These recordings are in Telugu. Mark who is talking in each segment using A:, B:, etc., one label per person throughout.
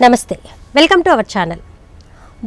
A: నమస్తే, welcome to our channel.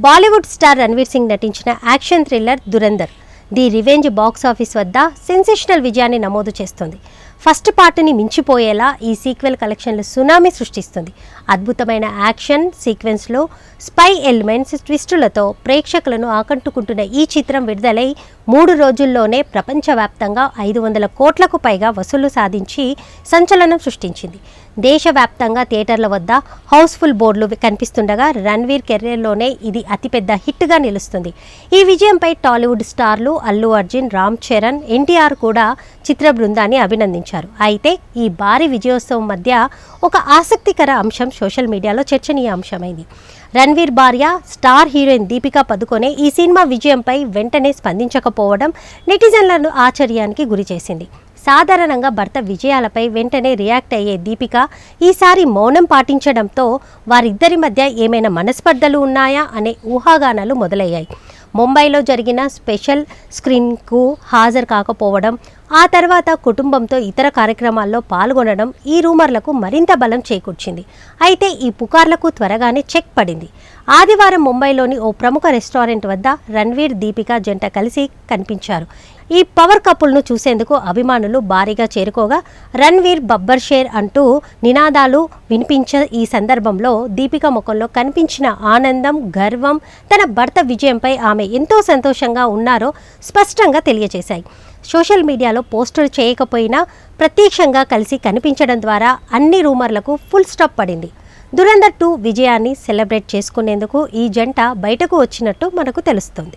A: Bollywood star Ranveer Singh నటించిన action thriller Dhurandhar the revenge box office వద్ద సెన్సేషనల్ విజయాన్ని నమోదు చేస్తుంది. ఫస్ట్ పార్ట్ని మించిపోయేలా ఈ సీక్వెల్ కలెక్షన్లు సునామీ సృష్టిస్తుంది. అద్భుతమైన యాక్షన్ సీక్వెన్స్లో స్పై ఎలిమెంట్స్ ట్విస్టులతో ప్రేక్షకులను ఆకట్టుకుంటున్న ఈ చిత్రం విడుదలై 3 రోజుల్లోనే ప్రపంచవ్యాప్తంగా 500 కోట్లకు పైగా వసూలు సాధించి సంచలనం సృష్టించింది. దేశవ్యాప్తంగా థియేటర్ల వద్ద హౌస్ఫుల్ బోర్డులు కనిపిస్తుండగా రణ్వీర్ కెరీర్లోనే ఇది అతిపెద్ద హిట్గా నిలుస్తుంది. ఈ విజయంపై టాలీవుడ్ స్టార్లు అల్లు అర్జున్, రామ్ చరణ్, ఎన్టీఆర్ కూడా చిత్ర బృందాన్ని అభినందించారు. అయితే ఈ భారీ విజయోత్సవం మధ్య ఒక ఆసక్తికర అంశం సోషల్ మీడియాలో చర్చనీయాంశమైంది. రణ్వీర్ భార్య స్టార్ హీరోయిన్ దీపికా పదుకొనే ఈ సినిమా విజయంపై వెంటనే స్పందించకపోవడం నెటిజన్లను ఆశ్చర్యానికి గురిచేసింది. సాధారణంగా భర్త విజయాలపై వెంటనే రియాక్ట్ అయ్యే దీపిక ఈసారి మౌనం పాటించడంతో వారిద్దరి మధ్య ఏమైనా మనస్పర్ధలు ఉన్నాయా అనే ఊహాగానాలు మొదలయ్యాయి. ముంబైలో జరిగిన స్పెషల్ స్క్రీన్కు హాజరు కాకపోవడం, ఆ తర్వాత కుటుంబంతో ఇతర కార్యక్రమాల్లో పాల్గొనడం ఈ రూమర్లకు మరింత బలం చేకూర్చింది. అయితే ఈ పుకార్లకు త్వరగానే చెక్ పడింది. ఆదివారం ముంబైలోని ఓ ప్రముఖ రెస్టారెంట్ వద్ద రణ్వీర్, దీపిక జంట కలిసి కనిపించారు. ఈ పవర్ కపుల్ను చూసేందుకు అభిమానులు భారీగా చేరుకోగా రణ్వీర్ బబ్బర్ షేర్ అంటూ నినాదాలు వినిపించే ఈ సందర్భంలో దీపిక ముఖంలో కనిపించిన ఆనందం, గర్వం తన భర్త విజయంపై ఆమె ఎంతో సంతోషంగా ఉన్నారో స్పష్టంగా తెలియజేశాయి. సోషల్ మీడియాలో పోస్టులు చేయకపోయినా ప్రత్యక్షంగా కలిసి కనిపించడం ద్వారా అన్ని రూమర్లకు ఫుల్ స్టాప్ పడింది. దురంధర్ 2 విజయాన్ని సెలబ్రేట్ చేసుకునేందుకు ఈ జంట బయటకు వచ్చినట్టు మనకు తెలుస్తుంది.